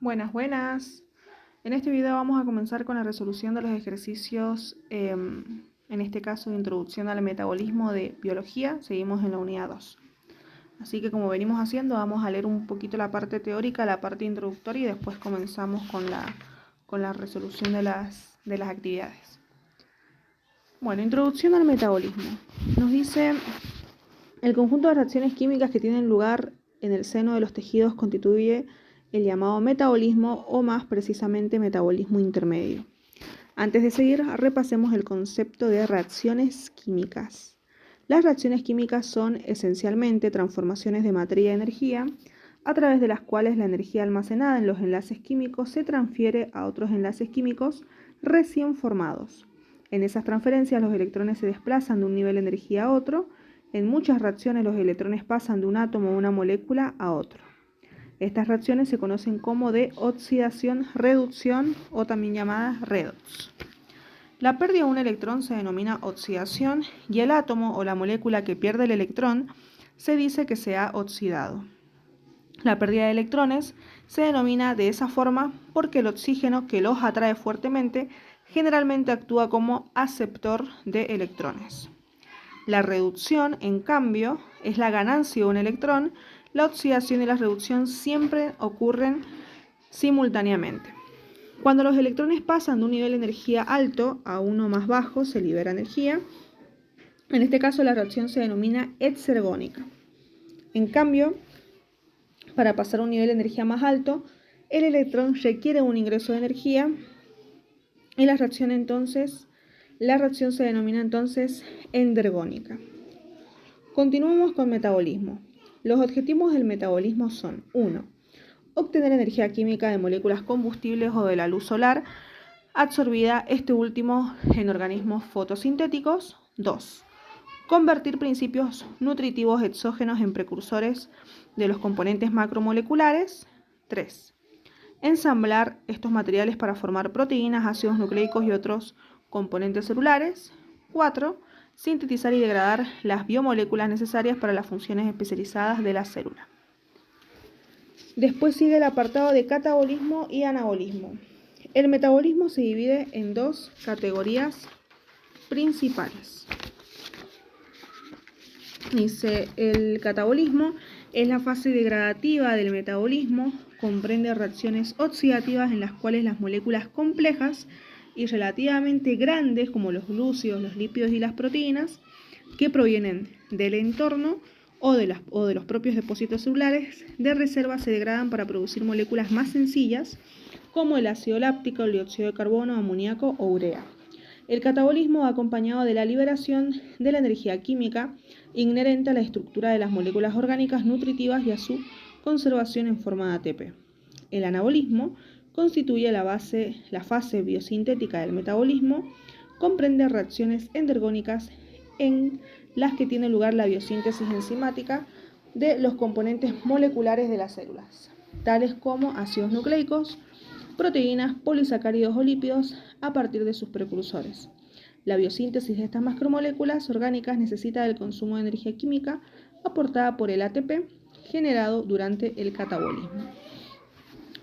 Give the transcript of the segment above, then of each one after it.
Buenas, buenas. En este video vamos a comenzar con la resolución de los ejercicios, en este caso de introducción al metabolismo de biología. Seguimos en la unidad 2. Así que como venimos haciendo, vamos a leer un poquito la parte teórica, la parte introductoria y después comenzamos con la resolución de las actividades. Bueno, introducción al metabolismo. Nos dice: el conjunto de reacciones químicas que tienen lugar en el seno de los tejidos constituye el llamado metabolismo, o más precisamente metabolismo intermedio. Antes de seguir, repasemos el concepto de reacciones químicas. Las reacciones químicas son esencialmente transformaciones de materia y energía, a través de las cuales la energía almacenada en los enlaces químicos se transfiere a otros enlaces químicos recién formados. En esas transferencias los electrones se desplazan de un nivel de energía a otro. En muchas reacciones los electrones pasan de un átomo o una molécula a otro. Estas reacciones se conocen como de oxidación, reducción o también llamadas redox. La pérdida de un electrón se denomina oxidación y el átomo o la molécula que pierde el electrón se dice que se ha oxidado. La pérdida de electrones se denomina de esa forma porque el oxígeno que los atrae fuertemente generalmente actúa como aceptor de electrones. La reducción, en cambio, es la ganancia de un electrón. La oxidación y la reducción siempre ocurren simultáneamente. Cuando los electrones pasan de un nivel de energía alto a uno más bajo, se libera energía. En este caso, la reacción se denomina exergónica. En cambio, para pasar a un nivel de energía más alto, el electrón requiere un ingreso de energía y la reacción se denomina entonces endergónica. Continuamos con metabolismo. Los objetivos del metabolismo son: 1. Obtener energía química de moléculas combustibles o de la luz solar, absorbida este último en organismos fotosintéticos. 2. Convertir principios nutritivos exógenos en precursores de los componentes macromoleculares. 3. Ensamblar estos materiales para formar proteínas, ácidos nucleicos y otros componentes celulares. 4. Sintetizar y degradar las biomoléculas necesarias para las funciones especializadas de la célula. Después sigue el apartado de catabolismo y anabolismo. El metabolismo se divide en dos categorías principales. Dice: el catabolismo es la fase degradativa del metabolismo, comprende reacciones oxidativas en las cuales las moléculas complejas y relativamente grandes, como los glúcidos, los lípidos y las proteínas, que provienen del entorno o de los propios depósitos celulares de reserva, se degradan para producir moléculas más sencillas, como el ácido láctico, el dióxido de carbono, amoníaco o urea. El catabolismo va acompañado de la liberación de la energía química inherente a la estructura de las moléculas orgánicas nutritivas y a su conservación en forma de ATP. El anabolismo constituye la fase biosintética del metabolismo, comprende reacciones endergónicas en las que tiene lugar la biosíntesis enzimática de los componentes moleculares de las células, tales como ácidos nucleicos, proteínas, polisacáridos o lípidos, a partir de sus precursores. La biosíntesis de estas macromoléculas orgánicas necesita del consumo de energía química aportada por el ATP generado durante el catabolismo.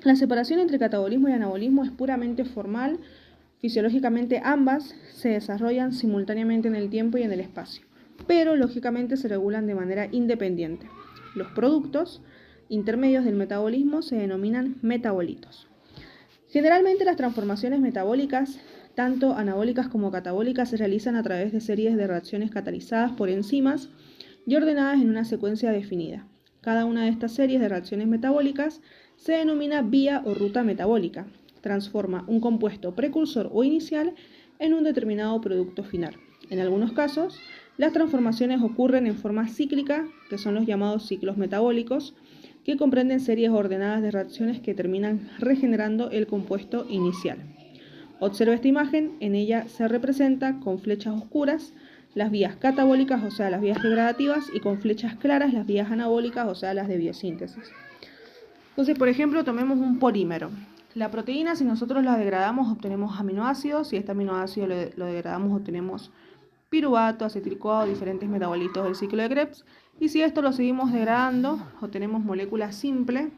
La separación entre catabolismo y anabolismo es puramente formal. Fisiológicamente ambas se desarrollan simultáneamente en el tiempo y en el espacio, pero lógicamente se regulan de manera independiente. Los productos intermedios del metabolismo se denominan metabolitos. Generalmente las transformaciones metabólicas, tanto anabólicas como catabólicas, se realizan a través de series de reacciones catalizadas por enzimas y ordenadas en una secuencia definida. Cada una de estas series de reacciones metabólicas se denomina vía o ruta metabólica. Transforma un compuesto precursor o inicial en un determinado producto final. En algunos casos, las transformaciones ocurren en forma cíclica, que son los llamados ciclos metabólicos, que comprenden series ordenadas de reacciones que terminan regenerando el compuesto inicial. Observa esta imagen. En ella se representa con flechas oscuras las vías catabólicas, o sea, las vías degradativas, y con flechas claras las vías anabólicas, o sea, las de biosíntesis. Entonces, por ejemplo, tomemos un polímero. La proteína, si nosotros la degradamos, obtenemos aminoácidos. Si este aminoácido lo degradamos, obtenemos piruvato, acetil-CoA, diferentes metabolitos del ciclo de Krebs. Y si esto lo seguimos degradando, obtenemos moléculas simples,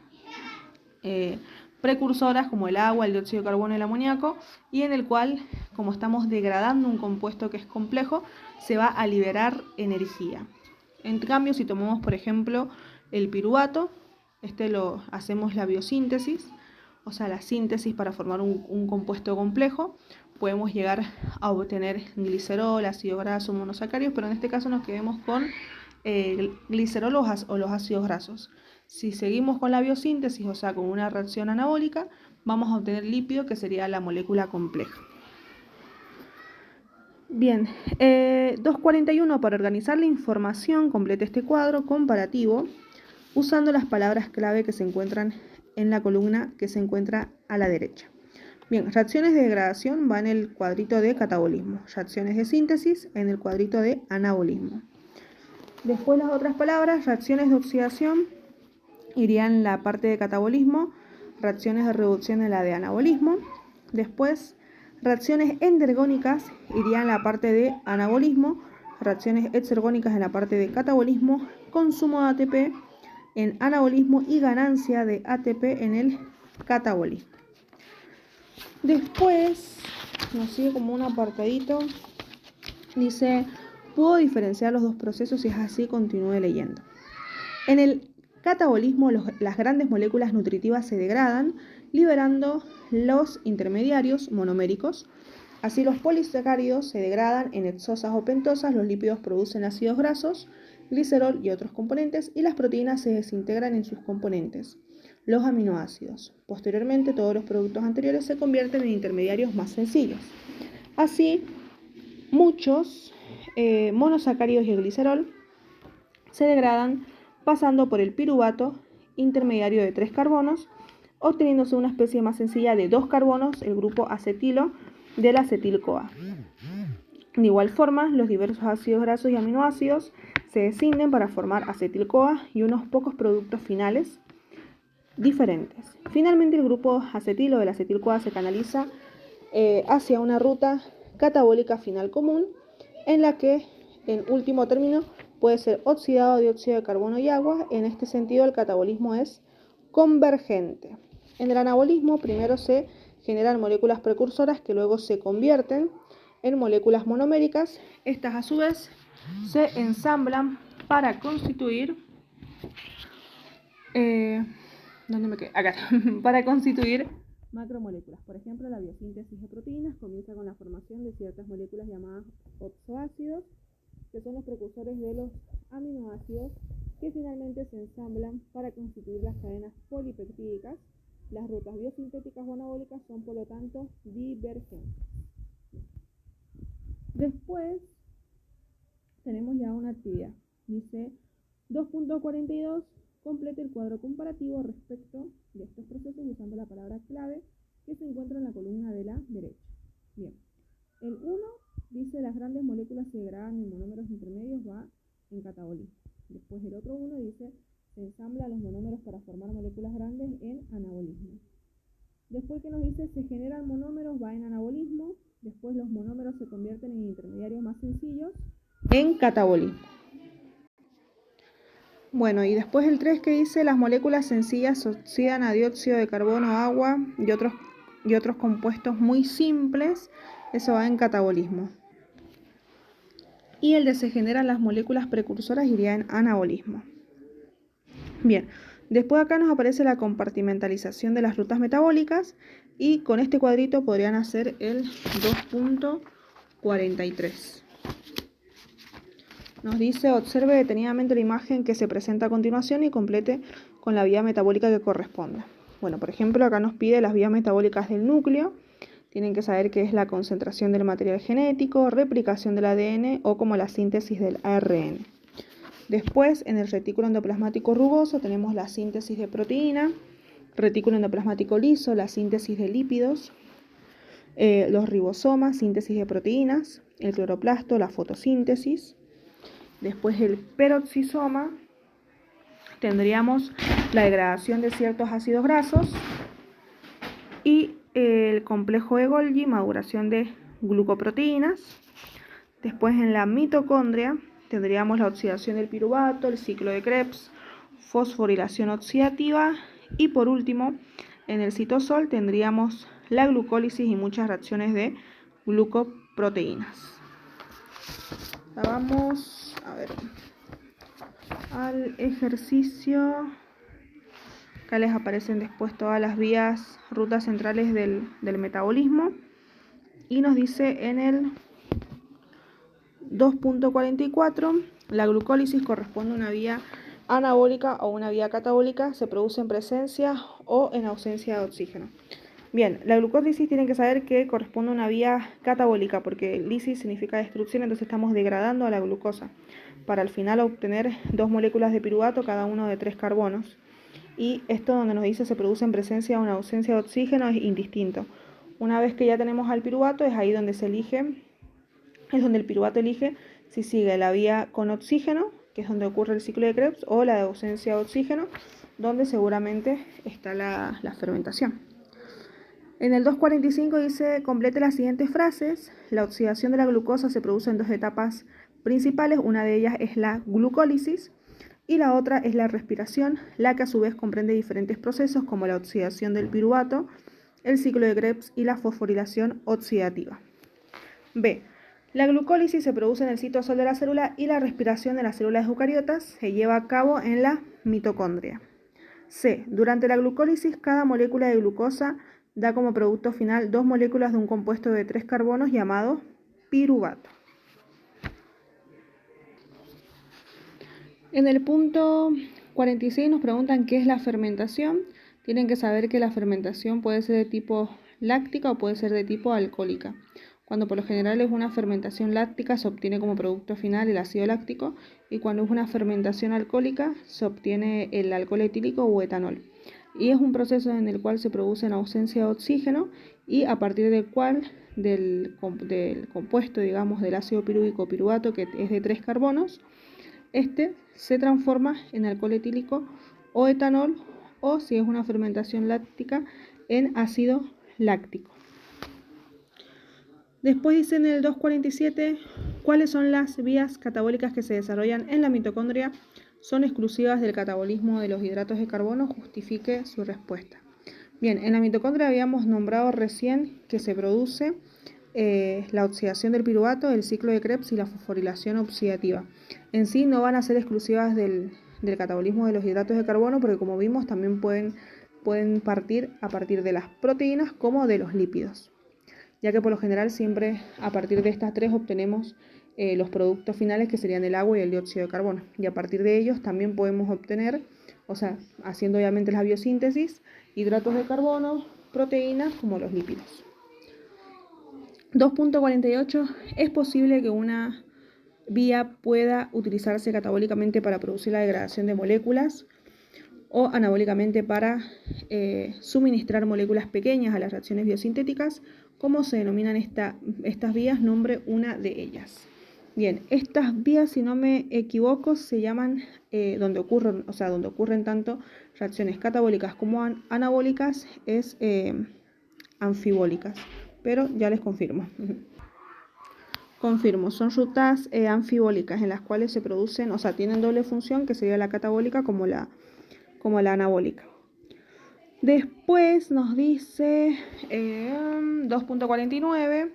precursoras como el agua, el dióxido de carbono y el amoníaco, y en el cual, como estamos degradando un compuesto que es complejo, se va a liberar energía. En cambio, si tomamos, por ejemplo, el piruvato, lo hacemos la biosíntesis, o sea, la síntesis para formar un compuesto complejo, podemos llegar a obtener glicerol, ácido graso, monosacáridos, pero en este caso nos quedemos con glicerol o los ácidos grasos. Si seguimos con la biosíntesis, o sea, con una reacción anabólica, vamos a obtener lípido, que sería la molécula compleja. Bien, 241, para organizar la información, complete este cuadro comparativo usando las palabras clave que se encuentran en la columna que se encuentra a la derecha. Bien, reacciones de degradación va en el cuadrito de catabolismo, reacciones de síntesis en el cuadrito de anabolismo. Después las otras palabras, reacciones de oxidación, irían en la parte de catabolismo, reacciones de reducción en la de anabolismo. Después, reacciones endergónicas irían en la parte de anabolismo, reacciones exergónicas en la parte de catabolismo, consumo de ATP en anabolismo y ganancia de ATP en el catabolismo. Después nos sigue como un apartadito, dice, puedo diferenciar los dos procesos, y es así, continúe leyendo. En el catabolismo, las grandes moléculas nutritivas se degradan, liberando los intermediarios monoméricos. Así, los polisacáridos se degradan en hexosas o pentosas, los lípidos producen ácidos grasos, glicerol y otros componentes, y las proteínas se desintegran en sus componentes, los aminoácidos. Posteriormente, todos los productos anteriores se convierten en intermediarios más sencillos. Así, muchos monosacáridos y el glicerol se degradan pasando por el piruvato, intermediario de 3 carbonos, obteniéndose una especie más sencilla de 2 carbonos, el grupo acetilo del acetil-CoA. De igual forma, los diversos ácidos grasos y aminoácidos se descinden para formar acetil-CoA y unos pocos productos finales diferentes. Finalmente, el grupo acetilo del acetil-CoA se canaliza hacia una ruta catabólica final común, en la que, en último término, puede ser oxidado dióxido de carbono y agua. En este sentido, el catabolismo es convergente. En el anabolismo, primero se generan moléculas precursoras que luego se convierten en moléculas monoméricas. Estas, a su vez, se ensamblan para constituir para constituir macromoléculas. Por ejemplo, la biosíntesis de proteínas comienza con la formación de ciertas moléculas llamadas oxoácidos, que son los precursores de los aminoácidos, que finalmente se ensamblan para constituir las cadenas polipeptídicas. Las rutas biosintéticas o anabólicas son, por lo tanto, divergentes. Después tenemos ya una actividad. Dice 2.42, complete el cuadro comparativo respecto de estos procesos usando la palabra clave que se encuentra en la columna de la derecha. Bien, el 1 dice las grandes moléculas se degradan en monómeros intermedios, va en catabolismo. Después el otro 1 dice se ensamblan los monómeros para formar moléculas grandes en anabolismo. Después que nos dice se generan monómeros, va en anabolismo. Después los monómeros se convierten en intermediarios más sencillos en catabolismo. Bueno, y después el 3 que dice las moléculas sencillas oxidan a dióxido de carbono, agua y otros compuestos muy simples, eso va en catabolismo. Y el de se generan las moléculas precursoras iría en anabolismo. Bien, después acá nos aparece la compartimentalización de las rutas metabólicas, y con este cuadrito podrían hacer el 2.43. Nos dice, observe detenidamente la imagen que se presenta a continuación y complete con la vía metabólica que corresponda. Bueno, por ejemplo, acá nos pide las vías metabólicas del núcleo. Tienen que saber qué es la concentración del material genético, replicación del ADN o como la síntesis del ARN. Después, en el retículo endoplasmático rugoso tenemos la síntesis de proteína, retículo endoplasmático liso, la síntesis de lípidos, los ribosomas, síntesis de proteínas, el cloroplasto, la fotosíntesis. Después el peroxisoma, tendríamos la degradación de ciertos ácidos grasos, y el complejo de Golgi, maduración de glucoproteínas. Después en la mitocondria tendríamos la oxidación del piruvato, el ciclo de Krebs, fosforilación oxidativa, y por último En el citosol tendríamos la glucólisis y muchas reacciones de glucoproteínas. Vamos a ver al ejercicio. Acá les aparecen después todas las vías, rutas centrales del metabolismo. Y nos dice en el 2.44, la glucólisis corresponde a una vía anabólica o una vía catabólica, se produce en presencia o en ausencia de oxígeno. Bien, la glucólisis tienen que saber que corresponde a una vía catabólica, porque lisis significa destrucción, entonces estamos degradando a la glucosa para al final obtener 2 moléculas de piruvato, cada uno de 3 carbonos. Y esto donde nos dice se produce en presencia o en ausencia de oxígeno es indistinto. Una vez que ya tenemos al piruvato, es ahí donde se elige, es donde el piruvato elige si sigue la vía con oxígeno, que es donde ocurre el ciclo de Krebs, o la de ausencia de oxígeno, donde seguramente está la fermentación. En el 2.45 dice, complete las siguientes frases. La oxidación de la glucosa se produce en 2 etapas principales, una de ellas es la glucólisis y la otra es la respiración, la que a su vez comprende diferentes procesos como la oxidación del piruvato, el ciclo de Krebs y la fosforilación oxidativa. B. La glucólisis se produce en el citosol de la célula y la respiración de las células eucariotas se lleva a cabo en la mitocondria. C. Durante la glucólisis, cada molécula de glucosa da como producto final 2 moléculas de un compuesto de 3 carbonos llamado piruvato. En el punto 46 nos preguntan qué es la fermentación. Tienen que saber que la fermentación puede ser de tipo láctica o puede ser de tipo alcohólica. Cuando por lo general es una fermentación láctica se obtiene como producto final el ácido láctico y cuando es una fermentación alcohólica se obtiene el alcohol etílico o etanol. Y es un proceso en el cual se produce en ausencia de oxígeno y a partir del cual del compuesto, digamos, del ácido pirúvico piruvato, que es de 3 carbonos, este se transforma en alcohol etílico o etanol, o si es una fermentación láctica, en ácido láctico. Después dice en el 2.47, ¿cuáles son las vías catabólicas que se desarrollan en la mitocondria? Son exclusivas del catabolismo de los hidratos de carbono, justifique su respuesta. Bien, en la mitocondria habíamos nombrado recién que se produce la oxidación del piruvato, el ciclo de Krebs y la fosforilación oxidativa. En sí no van a ser exclusivas del catabolismo de los hidratos de carbono, porque como vimos también pueden partir a partir de las proteínas como de los lípidos, ya que por lo general siempre a partir de estas 3 obtenemos los productos finales, que serían el agua y el dióxido de carbono, y a partir de ellos también podemos obtener, o sea, haciendo obviamente la biosíntesis, hidratos de carbono, proteínas como los lípidos. 2.48, ¿es posible que una vía pueda utilizarse catabólicamente para producir la degradación de moléculas o anabólicamente para suministrar moléculas pequeñas a las reacciones biosintéticas? ¿Cómo se denominan estas vías? Nombre una de ellas. Bien, estas vías, si no me equivoco, se llaman, donde ocurren tanto reacciones catabólicas como anabólicas, es anfibólicas, pero ya les confirmo. Confirmo, son rutas anfibólicas en las cuales se producen, o sea, tienen doble función, que sería la catabólica como la anabólica. Después nos dice 2.49,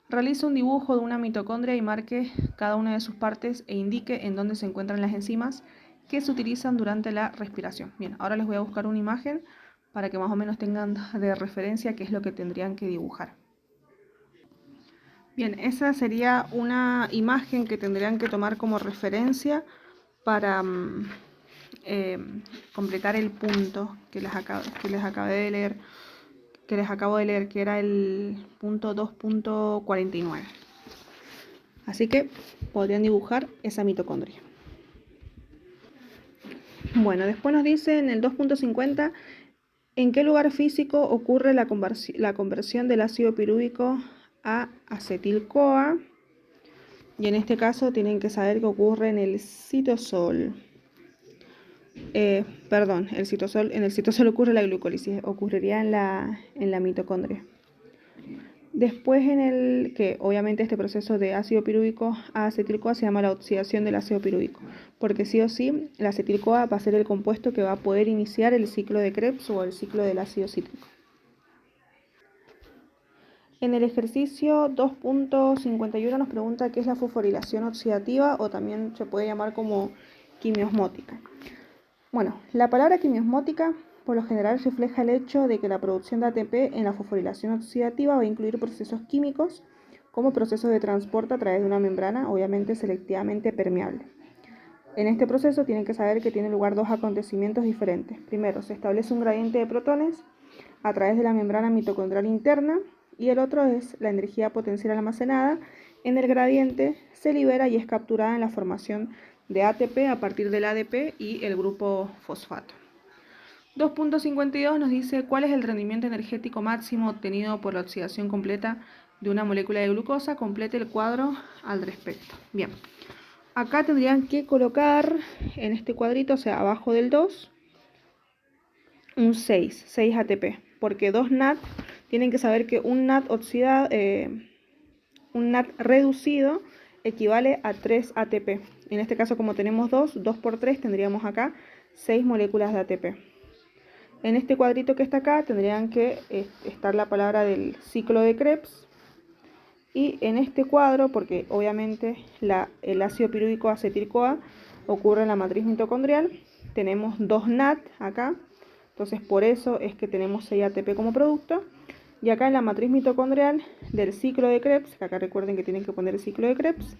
realiza un dibujo de una mitocondria y marque cada una de sus partes e indique en dónde se encuentran las enzimas que se utilizan durante la respiración. Bien, ahora les voy a buscar una imagen para que más o menos tengan de referencia qué es lo que tendrían que dibujar. Bien, esa sería una imagen que tendrían que tomar como referencia para completar el punto que les acabo de leer, que era el punto 2.49. Así que podrían dibujar esa mitocondria. Bueno, después nos dice en el 2.50, ¿en qué lugar físico ocurre la conversión del ácido pirúvico a acetil-CoA? Y en este caso tienen que saber que ocurre en el citosol. En el citosol ocurre la glucólisis, ocurriría en la mitocondria. Después que obviamente este proceso de ácido pirúvico a acetil-CoA se llama la oxidación del ácido pirúvico, porque sí o sí la acetil-CoA va a ser el compuesto que va a poder iniciar el ciclo de Krebs o el ciclo del ácido cítrico. En el ejercicio 2.51 nos pregunta qué es la fosforilación oxidativa o también se puede llamar como quimiosmótica. Bueno, la palabra quimiosmótica por lo general refleja el hecho de que la producción de ATP en la fosforilación oxidativa va a incluir procesos químicos como procesos de transporte a través de una membrana, obviamente selectivamente permeable. En este proceso tienen que saber que tienen lugar dos acontecimientos diferentes. Primero, se establece un gradiente de protones a través de la membrana mitocondrial interna y el otro es la energía potencial almacenada en el gradiente se libera y es capturada en la formación de ATP a partir del ADP y el grupo fosfato. 2.52 nos dice cuál es el rendimiento energético máximo obtenido por la oxidación completa de una molécula de glucosa. Complete el cuadro al respecto. Bien, acá tendrían que colocar en este cuadrito, o sea, abajo del 2, un 6 ATP, porque 2 NAT, tienen que saber que un NAT un NAT reducido equivale a 3 ATP. En este caso, como tenemos 2 por 3, tendríamos acá 6 moléculas de ATP. En este cuadrito que está acá tendrían que estar la palabra del ciclo de Krebs. Y en este cuadro, porque obviamente el ácido pirúvico acetil-CoA ocurre en la matriz mitocondrial, tenemos 2 NAT acá. Entonces por eso es que tenemos 6 ATP como producto. Y acá en la matriz mitocondrial del ciclo de Krebs, que acá recuerden que tienen que poner el ciclo de Krebs,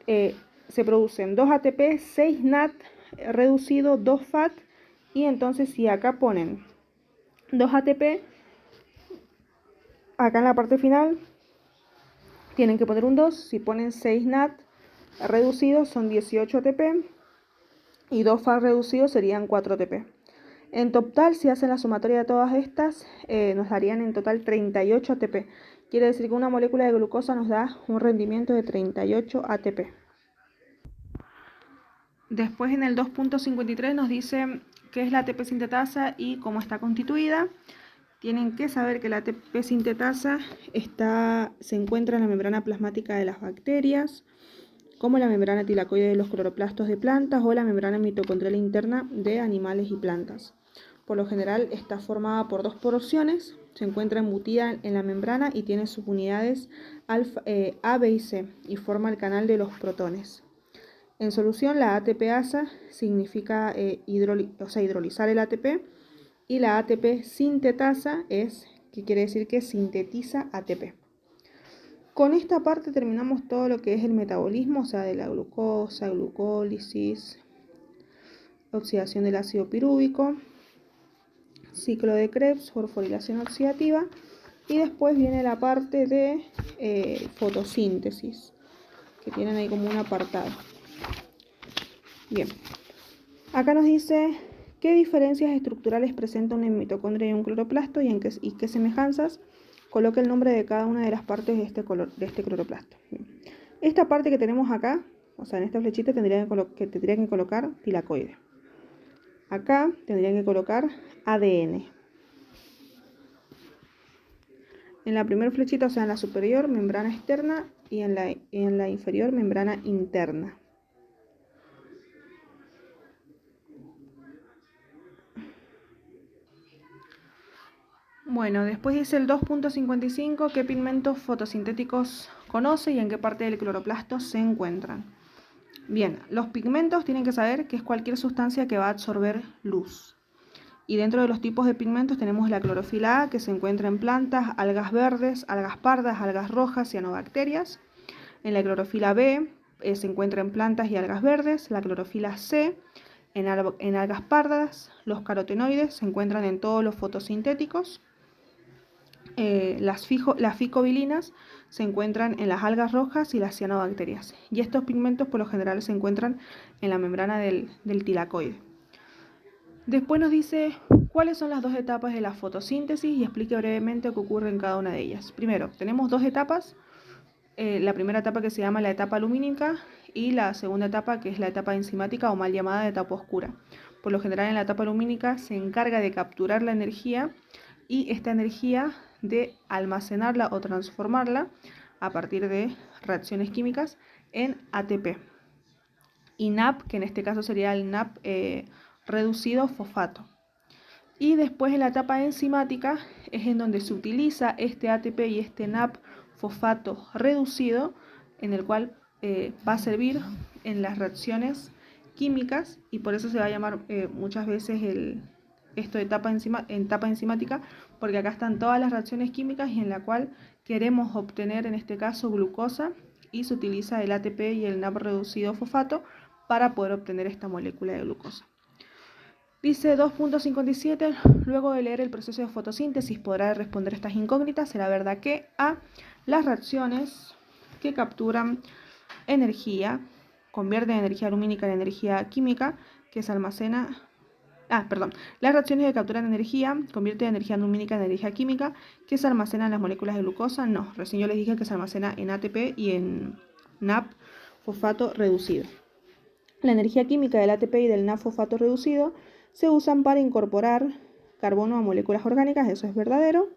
se producen 2 ATP, 6 NAT reducido, 2 FAT. Y entonces si acá ponen 2 ATP, acá en la parte final tienen que poner un 2. Si ponen 6 NAT reducidos son 18 ATP y 2 FAT reducidos serían 4 ATP. En total, si hacen la sumatoria de todas estas, nos darían en total 38 ATP. Quiere decir que una molécula de glucosa nos da un rendimiento de 38 ATP. Después en el 2.53 nos dice qué es la ATP sintetasa y cómo está constituida. Tienen que saber que la ATP sintetasa se encuentra en la membrana plasmática de las bacterias, como la membrana tilacoide de los cloroplastos de plantas o la membrana mitocondrial interna de animales y plantas. Por lo general está formada por dos porciones, se encuentra embutida en la membrana y tiene subunidades A, B y C y forma el canal de los protones. En solución, la ATPasa significa hidrolizar el ATP y la ATP sintetasa que quiere decir que sintetiza ATP. Con esta parte terminamos todo lo que es el metabolismo, o sea, de la glucosa, glucólisis, oxidación del ácido pirúvico, ciclo de Krebs, fosforilación oxidativa, y después viene la parte de fotosíntesis, que tienen ahí como un apartado. Bien, acá nos dice qué diferencias estructurales presenta una mitocondria y un cloroplasto y qué semejanzas. Coloque el nombre de cada una de las partes de este cloroplasto. Bien. Esta parte que tenemos acá, o sea, en esta flechita tendrían que colocar tilacoide. Acá tendrían que colocar ADN. En la primera flechita, o sea, en la superior, membrana externa y en la inferior, membrana interna. Bueno, después dice el 2.55, qué pigmentos fotosintéticos conoce y en qué parte del cloroplasto se encuentran. Bien, los pigmentos tienen que saber que es cualquier sustancia que va a absorber luz. Y dentro de los tipos de pigmentos tenemos la clorofila A, que se encuentra en plantas, algas verdes, algas pardas, algas rojas, cianobacterias. En la clorofila B se encuentra en plantas y algas verdes. La clorofila C en algas pardas. Los carotenoides se encuentran en todos los fotosintéticos. Las ficobilinas se encuentran en las algas rojas y las cianobacterias. Y estos pigmentos por lo general se encuentran en la membrana del tilacoide. Después nos dice cuáles son las dos etapas de la fotosíntesis y explique brevemente qué ocurre en cada una de ellas. Primero, tenemos dos etapas. La primera etapa que se llama la etapa lumínica y la segunda etapa que es la etapa enzimática o mal llamada etapa oscura. Por lo general en la etapa lumínica se encarga de capturar la energía y esta energía de almacenarla o transformarla a partir de reacciones químicas en ATP. Y NAP, que en este caso sería el NAP reducido fosfato. Y después en la etapa enzimática es en donde se utiliza este ATP y este NAP fosfato reducido, en el cual va a servir en las reacciones químicas, y por eso se va a llamar muchas veces esto de etapa enzimática, porque acá están todas las reacciones químicas y en la cual queremos obtener en este caso glucosa, y se utiliza el ATP y el NAP reducido fosfato para poder obtener esta molécula de glucosa. Dice 2.57, luego de leer el proceso de fotosíntesis podrá responder estas incógnitas. Será verdad que A, las reacciones que capturan energía, convierten energía lumínica en energía química, que se almacena... las reacciones que capturan energía, convierten energía lumínica en energía química, que se almacena en las moléculas de glucosa. No, recién yo les dije que se almacena en ATP y en NAP fosfato reducido. La energía química del ATP y del NAP fosfato reducido se usan para incorporar carbono a moléculas orgánicas, eso es verdadero.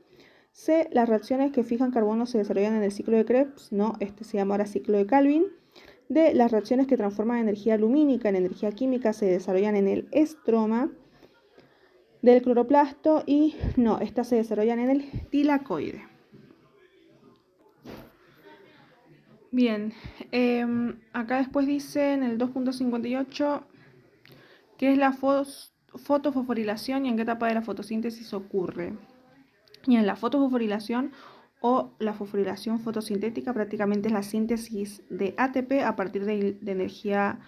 C, las reacciones que fijan carbono se desarrollan en el ciclo de Krebs, no, este se llama ahora ciclo de Calvin. D, las reacciones que transforman energía lumínica en energía química se desarrollan en el estroma del cloroplasto, y no, estas se desarrollan en el tilacoide. Bien, acá después dice en el 2.58 qué es la fotofosforilación y en qué etapa de la fotosíntesis ocurre. Y en la fotofosforilación o la fosforilación fotosintética prácticamente es la síntesis de ATP a partir de energía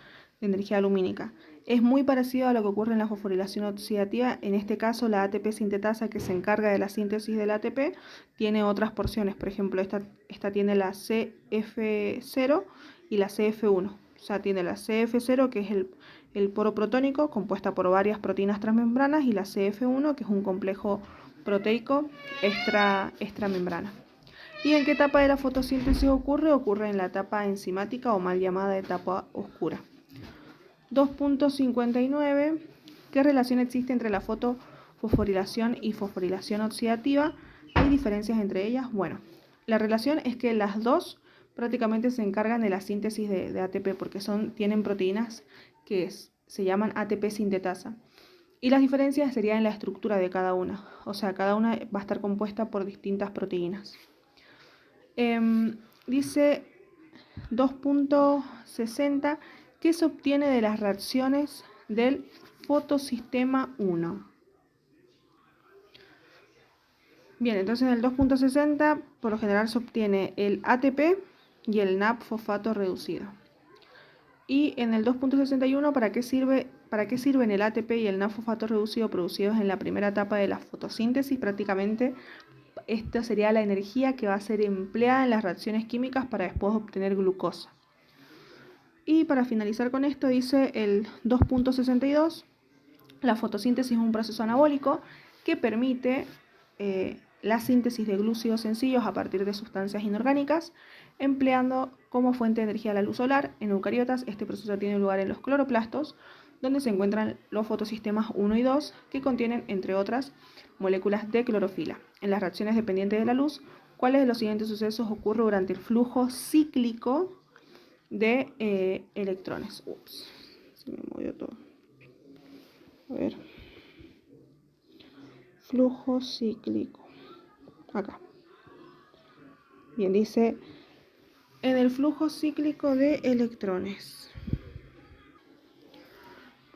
lumínica. Es muy parecido a lo que ocurre en la fosforilación oxidativa. En este caso la ATP sintetasa, que se encarga de la síntesis del ATP, tiene otras porciones. Por ejemplo, esta tiene la CF0 y la CF1. O sea, tiene la CF0, que es el poro protónico, compuesta por varias proteínas transmembranas, y la CF1, que es un complejo proteico extramembrana. ¿Y en qué etapa de la fotosíntesis ocurre? Ocurre en la etapa enzimática, o mal llamada etapa oscura. 2.59. ¿Qué relación existe entre la fotofosforilación y fosforilación oxidativa? ¿Hay diferencias entre ellas? Bueno, la relación es que las dos prácticamente se encargan de la síntesis de ATP, porque tienen proteínas que se llaman ATP sintetasa. Y las diferencias serían en la estructura de cada una. O sea, cada una va a estar compuesta por distintas proteínas. Dice 2.60, ¿qué se obtiene de las reacciones del fotosistema 1? Bien, entonces en el 2.60 por lo general se obtiene el ATP y el NAP fosfato reducido. Y en el 2.61, ¿para qué sirven el ATP y el NAP fosfato reducido producidos en la primera etapa de la fotosíntesis? Prácticamente esta sería la energía que va a ser empleada en las reacciones químicas para después obtener glucosa. Y para finalizar con esto dice el 2.62, la fotosíntesis es un proceso anabólico que permite la síntesis de glúcidos sencillos a partir de sustancias inorgánicas, empleando como fuente de energía la luz solar. En eucariotas este proceso tiene lugar en los cloroplastos, donde se encuentran los fotosistemas 1 y 2, que contienen, entre otras, moléculas de clorofila. En las reacciones dependientes de la luz, ¿cuáles de los siguientes sucesos ocurre durante el flujo cíclico de electrones? Ups, se me movió todo. A ver. Flujo cíclico. Acá. Bien, dice en el flujo cíclico de electrones.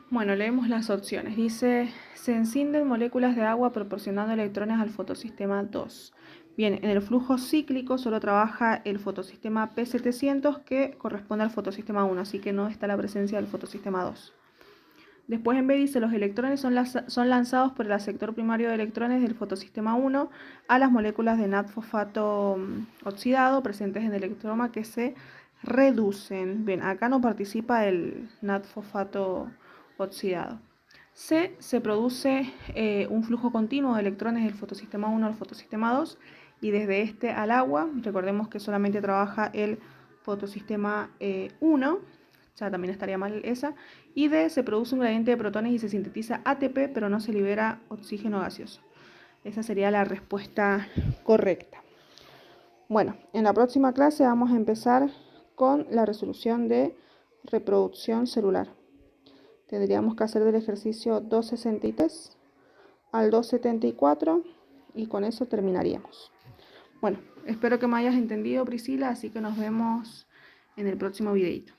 Bueno, leemos las opciones. Dice, se encienden moléculas de agua proporcionando electrones al fotosistema 2. Bien, en el flujo cíclico solo trabaja el fotosistema P700, que corresponde al fotosistema 1, así que no está la presencia del fotosistema 2. Después en B dice, los electrones son lanzados por el aceptor primario de electrones del fotosistema 1 a las moléculas de NAP fosfato oxidado presentes en el electroma, que se reducen. Bien, acá no participa el NAP fosfato oxidado. C, se produce un flujo continuo de electrones del fotosistema 1 al fotosistema 2 y desde este al agua. Recordemos que solamente trabaja el fotosistema 1, ya también estaría mal esa. Y D, se produce un gradiente de protones y se sintetiza ATP, pero no se libera oxígeno gaseoso. Esa sería la respuesta correcta. Bueno, en la próxima clase vamos a empezar con la resolución de reproducción celular. Tendríamos que hacer del ejercicio 263 al 274 y con eso terminaríamos. Bueno, espero que me hayas entendido, Priscila, así que nos vemos en el próximo videito.